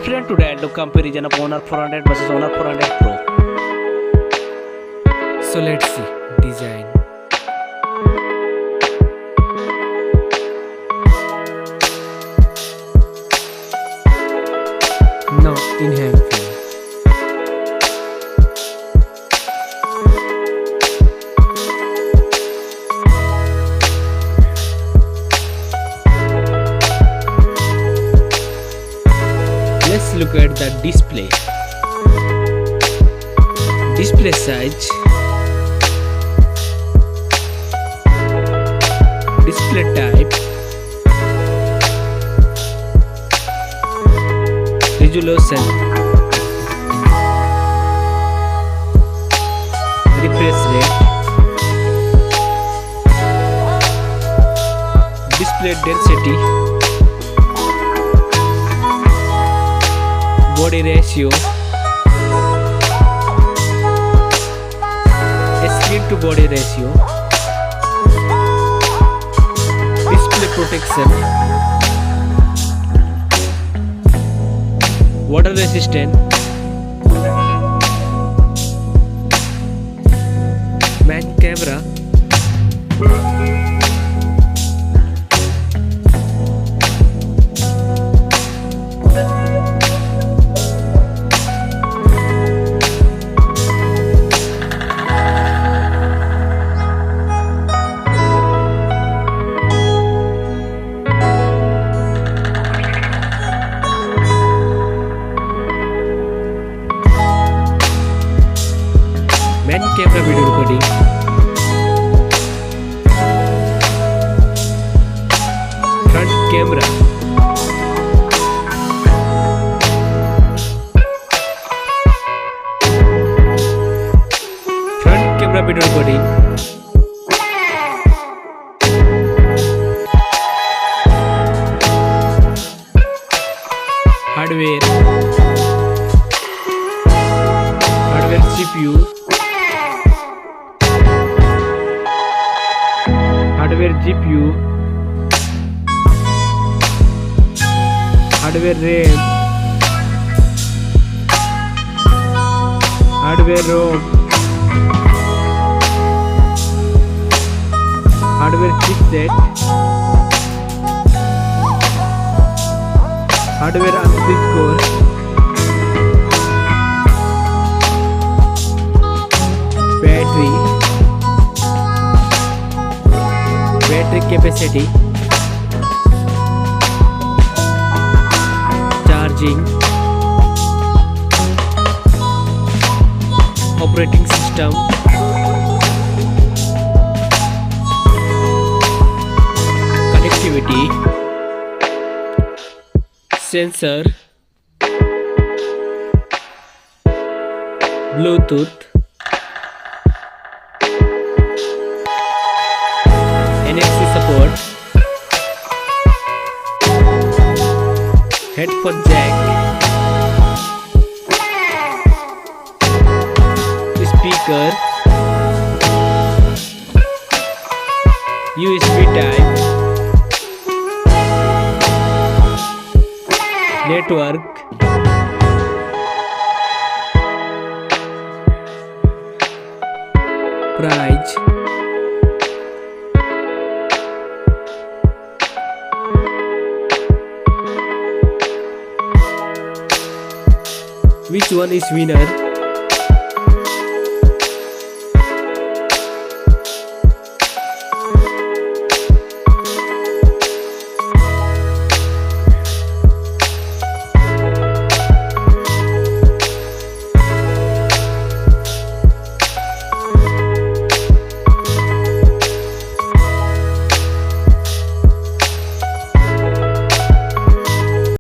friend, today I'll do comparison of Honor 400 versus Honor 400 Pro. So let's see design. Now in hand feel. Let's look at the display. Display size, display type, resolution, refresh rate, display density, body ratio, screen to body ratio, display protection, water resistant, main camera, main camera video recording, front camera, front camera video recording, hardware CPU, hardware GPU, hardware RAM, hardware ROM, hardware chipset, hardware underscore, battery capacity, charging, operating system, connectivity, sensor, Bluetooth, NFC support, headphone jack, speaker, USB type, network, price, which one is winner?